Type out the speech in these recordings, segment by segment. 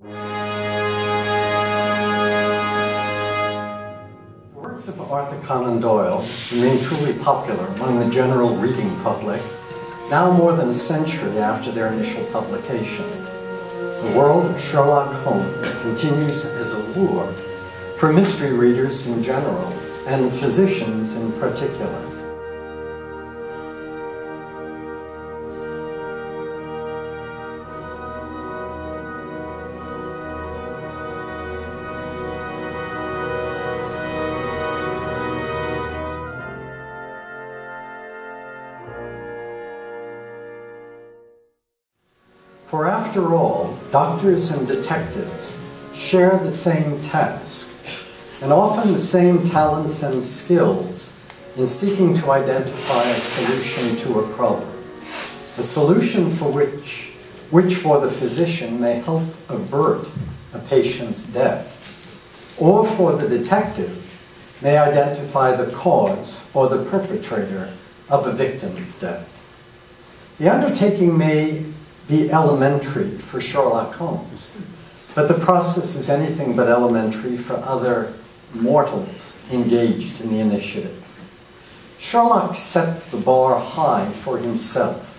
Works of Arthur Conan Doyle remain truly popular among the general reading public, now more than a century after their initial publication. The world of Sherlock Holmes continues as a lure for mystery readers in general and physicians in particular. For after all, doctors and detectives share the same task, and often the same talents and skills in seeking to identify a solution to a problem. A solution for which for the physician may help avert a patient's death, or for the detective may identify the cause or the perpetrator of a victim's death. The undertaking may be elementary for Sherlock Holmes, but the process is anything but elementary for other mortals engaged in the initiative. Sherlock set the bar high for himself.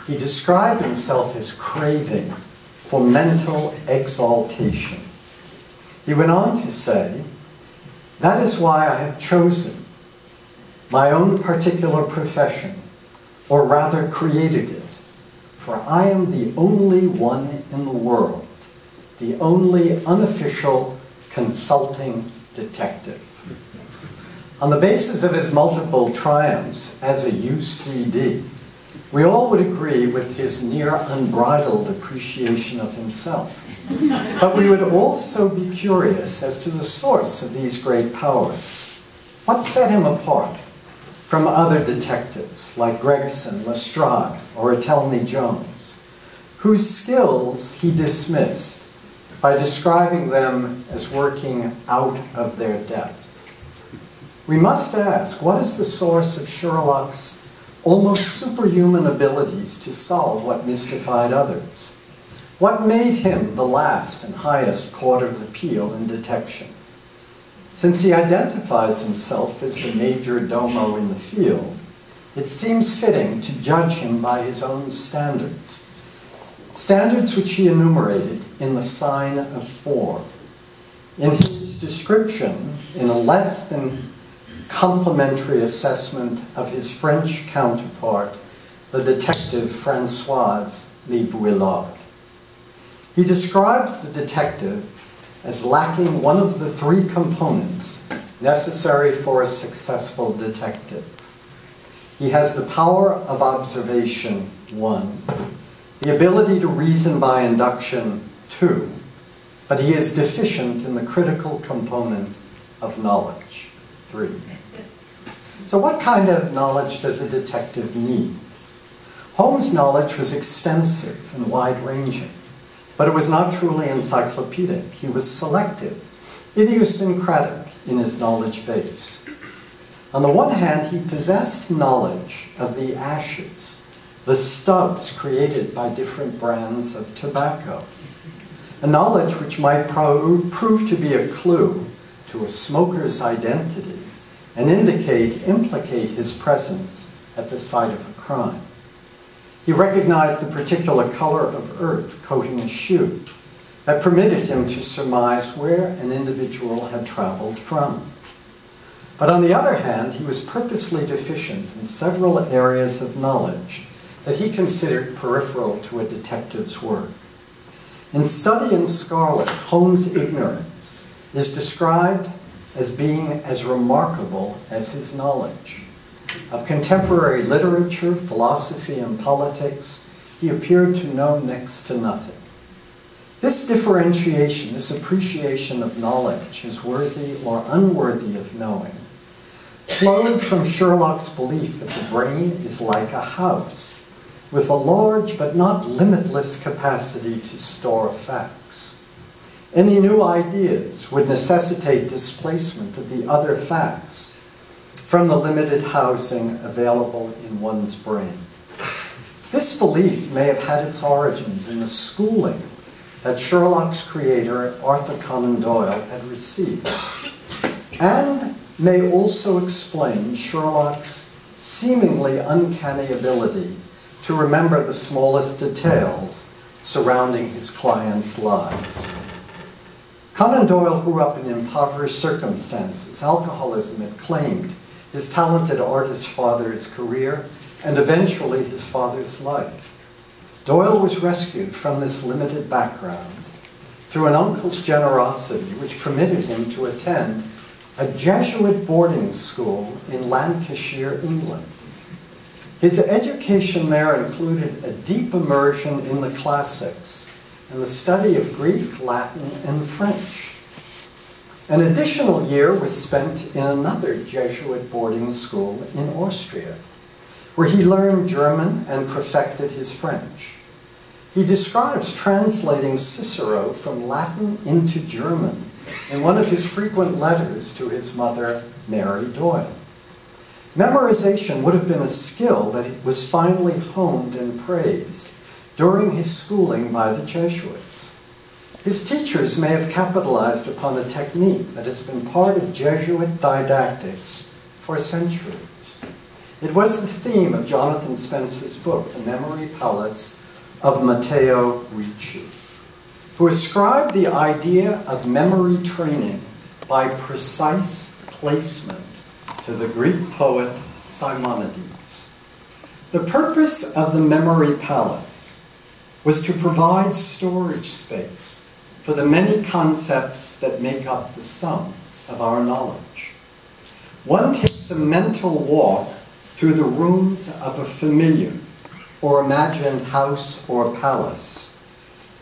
He described himself as craving for mental exaltation. He went on to say, "That is why I have chosen my own particular profession, or rather created it. For I am the only one in the world, the only unofficial consulting detective." On the basis of his multiple triumphs as a UCD, we all would agree with his near unbridled appreciation of himself. But we would also be curious as to the source of these great powers. What set him apart from other detectives like Gregson, Lestrade, or Atelny Jones, whose skills he dismissed by describing them as working out of their depth? We must ask, what is the source of Sherlock's almost superhuman abilities to solve what mystified others? What made him the last and highest court of appeal in detection? Since he identifies himself as the major domo in the field, it seems fitting to judge him by his own standards. Standards which he enumerated in the sign of 4. In his description, in a less than complimentary assessment of his French counterpart, the detective François Bouillard. He describes the detective as lacking one of the 3 components necessary for a successful detective. He has the power of observation, 1, the ability to reason by induction, 2, but he is deficient in the critical component of knowledge, 3. So what kind of knowledge does a detective need? Holmes' knowledge was extensive and wide-ranging, but it was not truly encyclopedic. He was selective, idiosyncratic in his knowledge base. On the one hand, he possessed knowledge of the ashes, the stubs created by different brands of tobacco, a knowledge which might prove to be a clue to a smoker's identity and implicate his presence at the site of a crime. He recognized the particular color of earth coating a shoe that permitted him to surmise where an individual had traveled from. But on the other hand, he was purposely deficient in several areas of knowledge that he considered peripheral to a detective's work. In Study in Scarlet, Holmes' ignorance is described as being as remarkable as his knowledge. Of contemporary literature, philosophy, and politics, he appeared to know next to nothing. This differentiation, this appreciation of knowledge as worthy or unworthy of knowing, flowed from Sherlock's belief that the brain is like a house, with a large but not limitless capacity to store facts. Any new ideas would necessitate displacement of the other facts from the limited housing available in one's brain. This belief may have had its origins in the schooling that Sherlock's creator, Arthur Conan Doyle, had received, and may also explain Sherlock's seemingly uncanny ability to remember the smallest details surrounding his clients' lives. Conan Doyle grew up in impoverished circumstances. Alcoholism had claimed his talented artist father's career and eventually his father's life. Doyle was rescued from this limited background through an uncle's generosity, which permitted him to attend a Jesuit boarding school in Lancashire, England. His education there included a deep immersion in the classics and the study of Greek, Latin, and French. An additional year was spent in another Jesuit boarding school in Austria, where he learned German and perfected his French. He describes translating Cicero from Latin into German in one of his frequent letters to his mother, Mary Doyle. Memorization would have been a skill that was finally honed and praised during his schooling by the Jesuits. His teachers may have capitalized upon a technique that has been part of Jesuit didactics for centuries. It was the theme of Jonathan Spence's book, The Memory Palace of Matteo Ricci, who ascribed the idea of memory training by precise placement to the Greek poet Simonides. The purpose of the memory palace was to provide storage space for the many concepts that make up the sum of our knowledge. One takes a mental walk through the rooms of a familiar or imagined house or palace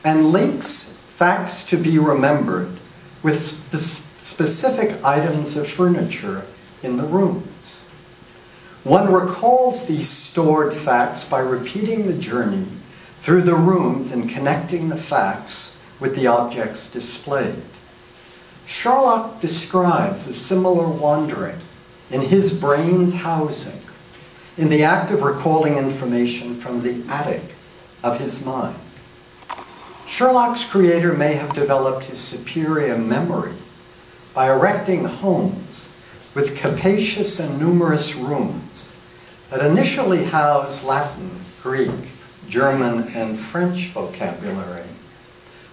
and links facts to be remembered with specific items of furniture in the rooms. One recalls these stored facts by repeating the journey through the rooms and connecting the facts with the objects displayed. Sherlock describes a similar wandering in his brain's housing, in the act of recalling information from the attic of his mind. Sherlock's creator may have developed his superior memory by erecting homes with capacious and numerous rooms that initially housed Latin, Greek, German, and French vocabulary,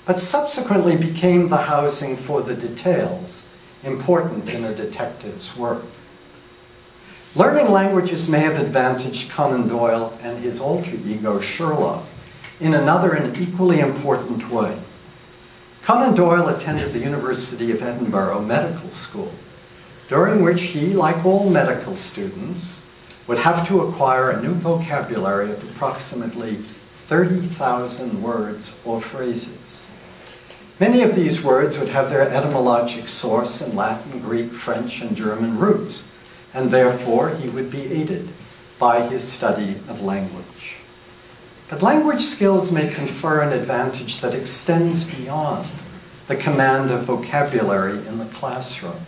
but subsequently became the housing for the details important in a detective's work. Learning languages may have advantaged Conan Doyle and his alter ego Sherlock in another and equally important way. Conan Doyle attended the University of Edinburgh Medical School, during which he, like all medical students, would have to acquire a new vocabulary of approximately 30,000 words or phrases. Many of these words would have their etymologic source in Latin, Greek, French, and German roots, and therefore he would be aided by his study of language. But language skills may confer an advantage that extends beyond the command of vocabulary in the classroom.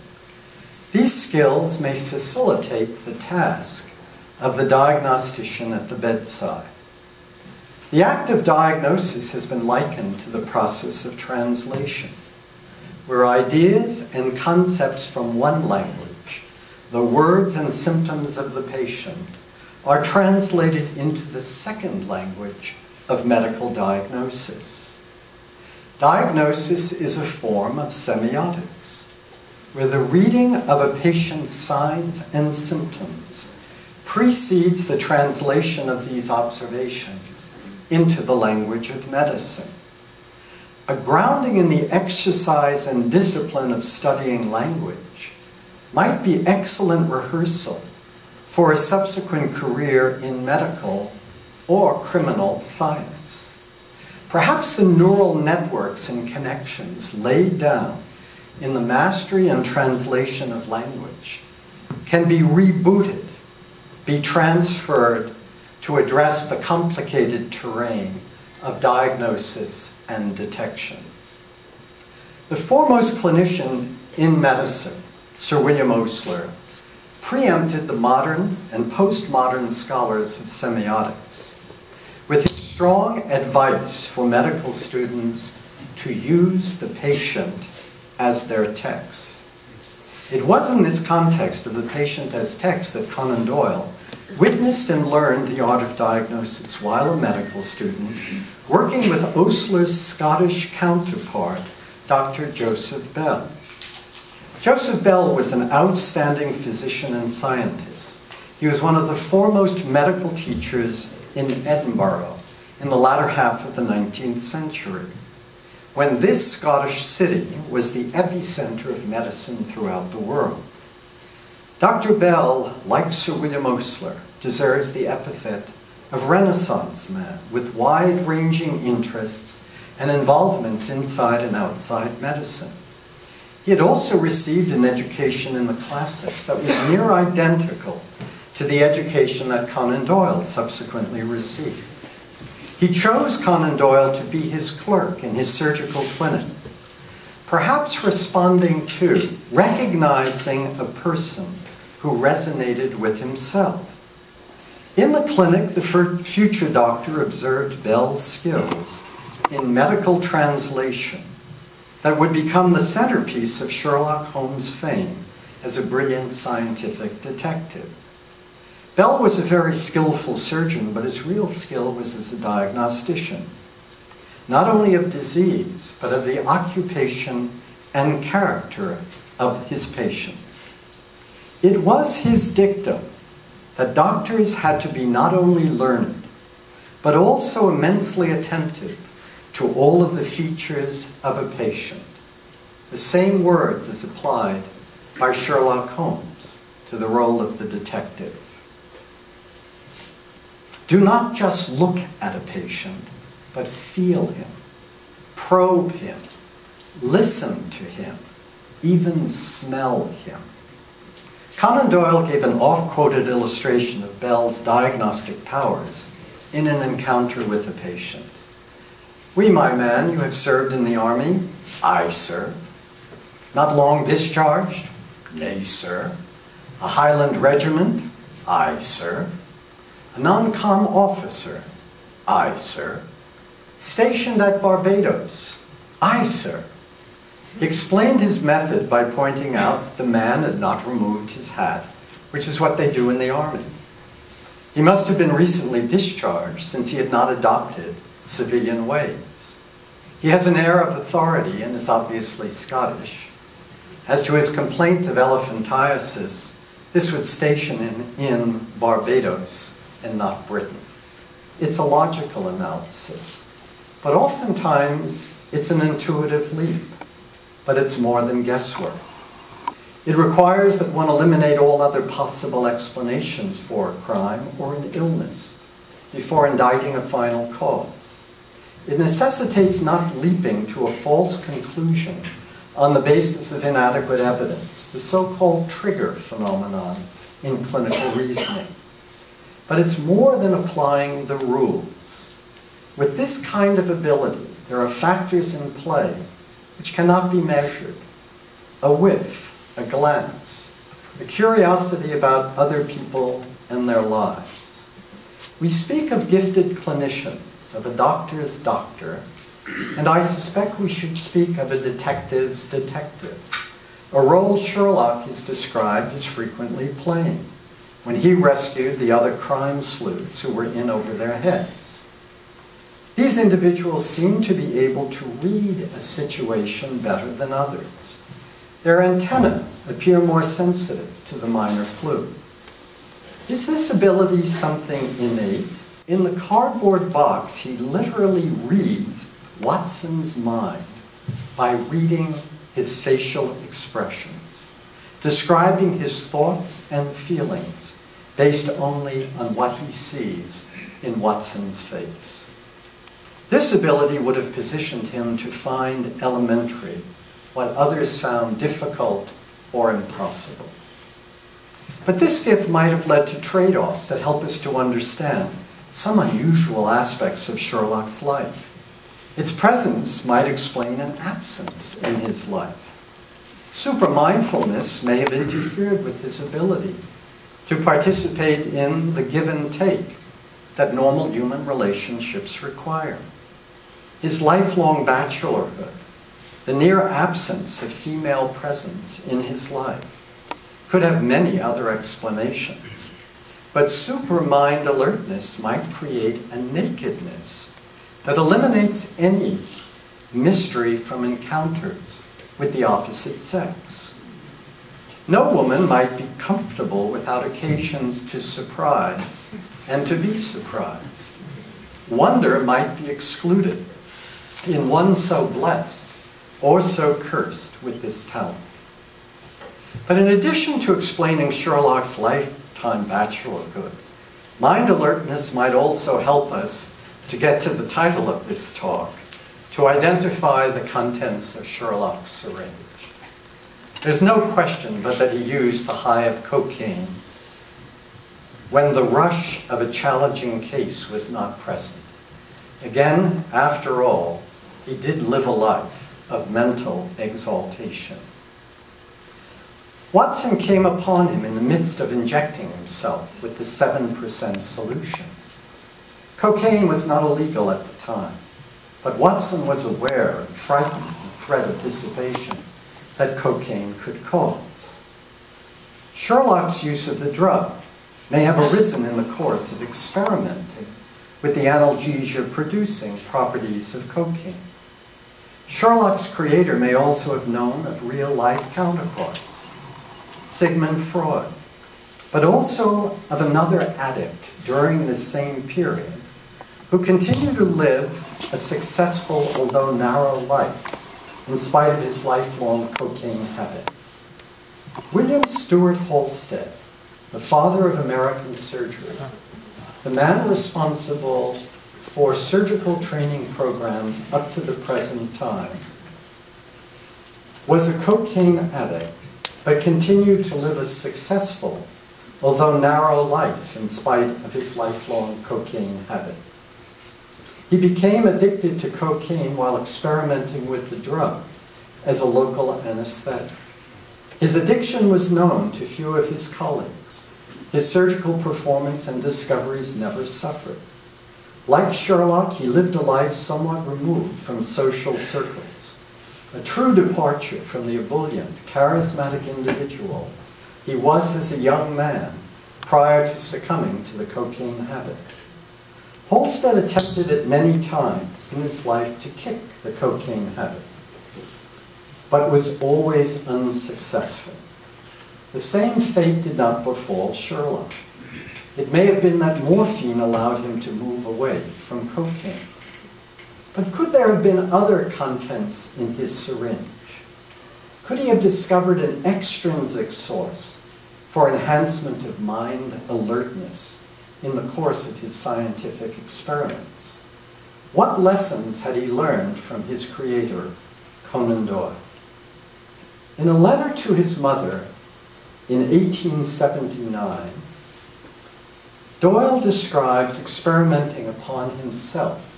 These skills may facilitate the task of the diagnostician at the bedside. The act of diagnosis has been likened to the process of translation, where ideas and concepts from one language, the words and symptoms of the patient, are translated into the second language of medical diagnosis. Diagnosis is a form of semiotics, where the reading of a patient's signs and symptoms precedes the translation of these observations into the language of medicine. A grounding in the exercise and discipline of studying language might be excellent rehearsal for a subsequent career in medical or criminal science. Perhaps the neural networks and connections laid down in the mastery and translation of language can be rebooted, be transferred to address the complicated terrain of diagnosis and detection. The foremost clinician in medicine, Sir William Osler, preempted the modern and postmodern scholars of semiotics with his strong advice for medical students to use the patient as their text. It was in this context of the patient as text that Conan Doyle witnessed and learned the art of diagnosis while a medical student, working with Osler's Scottish counterpart, Dr. Joseph Bell. Joseph Bell was an outstanding physician and scientist. He was one of the foremost medical teachers in Edinburgh in the latter half of the 19th century, when this Scottish city was the epicenter of medicine throughout the world. Dr. Bell, like Sir William Osler, deserves the epithet of Renaissance man with wide-ranging interests and involvements inside and outside medicine. He had also received an education in the classics that was near identical to the education that Conan Doyle subsequently received. He chose Conan Doyle to be his clerk in his surgical clinic, perhaps responding to, recognizing a person who resonated with himself. In the clinic, the future doctor observed Bell's skills in medical translation that would become the centerpiece of Sherlock Holmes' fame as a brilliant scientific detective. Bell was a very skillful surgeon, but his real skill was as a diagnostician, not only of disease, but of the occupation and character of his patients. It was his dictum that doctors had to be not only learned, but also immensely attentive to all of the features of a patient. The same words as applied by Sherlock Holmes to the role of the detective. Do not just look at a patient, but feel him, probe him, listen to him, even smell him. Conan Doyle gave an oft-quoted illustration of Bell's diagnostic powers in an encounter with a patient. "We, my man, you have served in the army?" "Aye, sir." "Not long discharged?" "Nay, sir." "A Highland regiment?" "Aye, sir." "A non-com officer?" "Aye, sir." "Stationed at Barbados?" "Aye, sir." He explained his method by pointing out the man had not removed his hat, which is what they do in the army. He must have been recently discharged, since he had not adopted civilian ways. He has an air of authority and is obviously Scottish. As to his complaint of elephantiasis, this would station him in Barbados and not Britain. It's a logical analysis, but oftentimes it's an intuitive leap, but it's more than guesswork. It requires that one eliminate all other possible explanations for a crime or an illness before indicting a final cause. It necessitates not leaping to a false conclusion on the basis of inadequate evidence, the so-called trigger phenomenon in clinical reasoning. But it's more than applying the rules. With this kind of ability, there are factors in play which cannot be measured. A whiff, a glance, a curiosity about other people and their lives. We speak of gifted clinicians, of a doctor's doctor, and I suspect we should speak of a detective's detective, a role Sherlock is described as frequently playing when he rescued the other crime sleuths who were in over their heads. These individuals seem to be able to read a situation better than others. Their antennae appear more sensitive to the minor clue. Is this ability something innate? In the cardboard box, he literally reads Watson's mind by reading his facial expressions, describing his thoughts and feelings based only on what he sees in Watson's face. This ability would have positioned him to find elementary what others found difficult or impossible. But this gift might have led to trade-offs that help us to understand some unusual aspects of Sherlock's life. Its presence might explain an absence in his life. Super-mindfulness may have interfered with his ability to participate in the give and take that normal human relationships require. his lifelong bachelorhood, the near absence of female presence in his life, could have many other explanations. But supermind alertness might create a nakedness that eliminates any mystery from encounters with the opposite sex. No woman might be comfortable without occasions to surprise and to be surprised. Wonder might be excluded in one so blessed or so cursed with this talent. But in addition to explaining Sherlock's lifetime bachelorhood, mind alertness might also help us to get to the title of this talk, to identify the contents of Sherlock's syringe. There's no question but that he used the high of cocaine when the rush of a challenging case was not present. Again, after all, he did live a life of mental exaltation. Watson came upon him in the midst of injecting himself with the 7% solution. Cocaine was not illegal at the time, but Watson was aware and frightened of the threat of dissipation that cocaine could cause. Sherlock's use of the drug may have arisen in the course of experimenting with the analgesia-producing properties of cocaine. Sherlock's creator may also have known of real-life counterparts, Sigmund Freud, but also of another addict during the same period who continued to live a successful, although narrow life in spite of his lifelong cocaine habit. William Stewart Halsted, the father of American surgery, the man responsible for surgical training programs up to the present time, was a cocaine addict, but continued to live a successful, although narrow life in spite of his lifelong cocaine habit. He became addicted to cocaine while experimenting with the drug as a local anesthetic. His addiction was known to few of his colleagues. His surgical performance and discoveries never suffered. Like Sherlock, he lived a life somewhat removed from social circles, a true departure from the ebullient, charismatic individual he was as a young man prior to succumbing to the cocaine habit. Halsted attempted at many times in his life to kick the cocaine habit, but was always unsuccessful. The same fate did not befall Sherlock. It may have been that morphine allowed him to move away from cocaine. But could there have been other contents in his syringe? Could he have discovered an extrinsic source for enhancement of mind alertness in the course of his scientific experiments? What lessons had he learned from his creator, Conan Doyle? In a letter to his mother in 1879, Doyle describes experimenting upon himself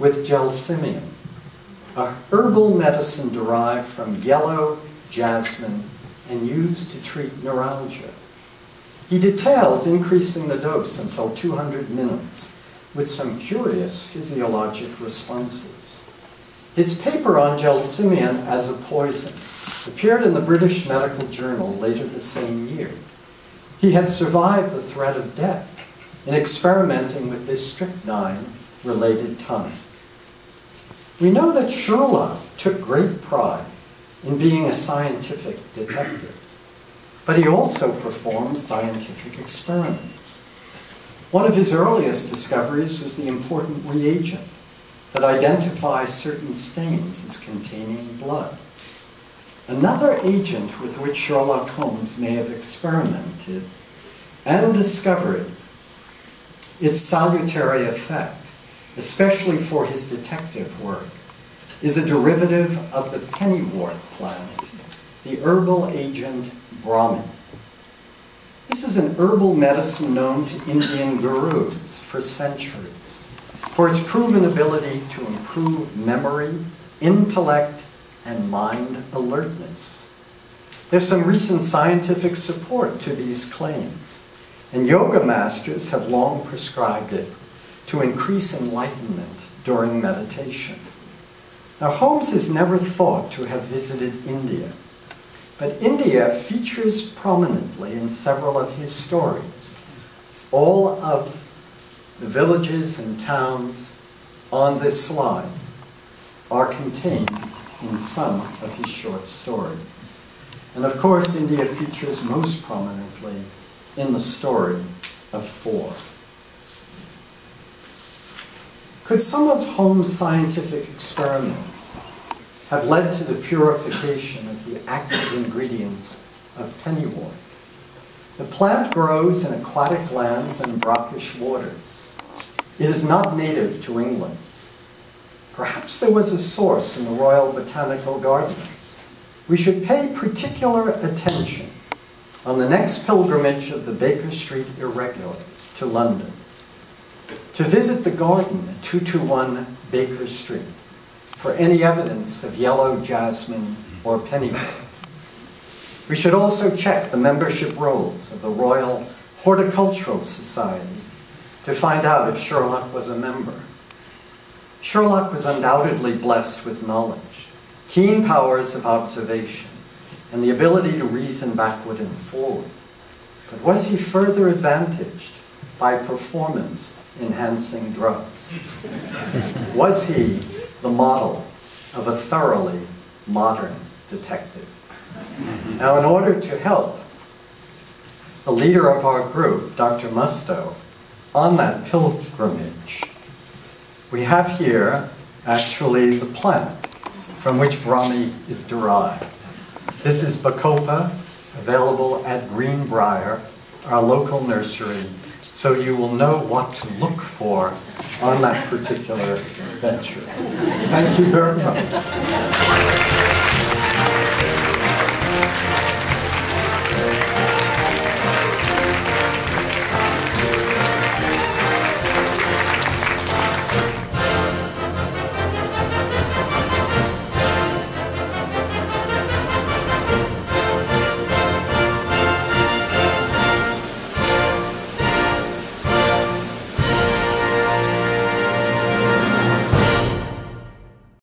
with gelsemium, a herbal medicine derived from yellow jasmine and used to treat neuralgia. He details increasing the dose until 200 minims, with some curious physiologic responses. His paper on gelsemium as a poison appeared in the British Medical Journal later the same year. He had survived the threat of death in experimenting with this strychnine-related tonic. We know that Sherlock took great pride in being a scientific detective, but he also performed scientific experiments. One of his earliest discoveries was the important reagent that identifies certain stains as containing blood. Another agent with which Sherlock Holmes may have experimented and discovered its salutary effect, especially for his detective work, is a derivative of the pennywort plant, the herbal agent Brahmi. This is an herbal medicine known to Indian gurus for centuries for its proven ability to improve memory, intellect, and mind alertness. There's some recent scientific support to these claims, and yoga masters have long prescribed it to increase enlightenment during meditation. Now, Holmes is never thought to have visited India, but India features prominently in several of his stories. All of the villages and towns on this slide are contained in some of his short stories. And of course, India features most prominently in the story of Four. Could some of Holmes' scientific experiments have led to the purification of the active ingredients of pennywort? The plant grows in aquatic lands and brackish waters. It is not native to England. Perhaps there was a source in the Royal Botanical Gardens. We should pay particular attention on the next pilgrimage of the Baker Street Irregulars to London, to visit the garden at 221 Baker Street for any evidence of yellow jasmine or pennywort. We should also check the membership rolls of the Royal Horticultural Society to find out if Sherlock was a member. Sherlock was undoubtedly blessed with knowledge, keen powers of observation, and the ability to reason backward and forward. But was he further advantaged by performance-enhancing drugs? Was he the model of a thoroughly modern detective? Now, in order to help the leader of our group, Dr. Musto, on that pilgrimage, we have here actually the plant from which Brahmi is derived. This is Bacopa, available at Greenbrier, our local nursery, so you will know what to look for on that particular venture. Thank you very much.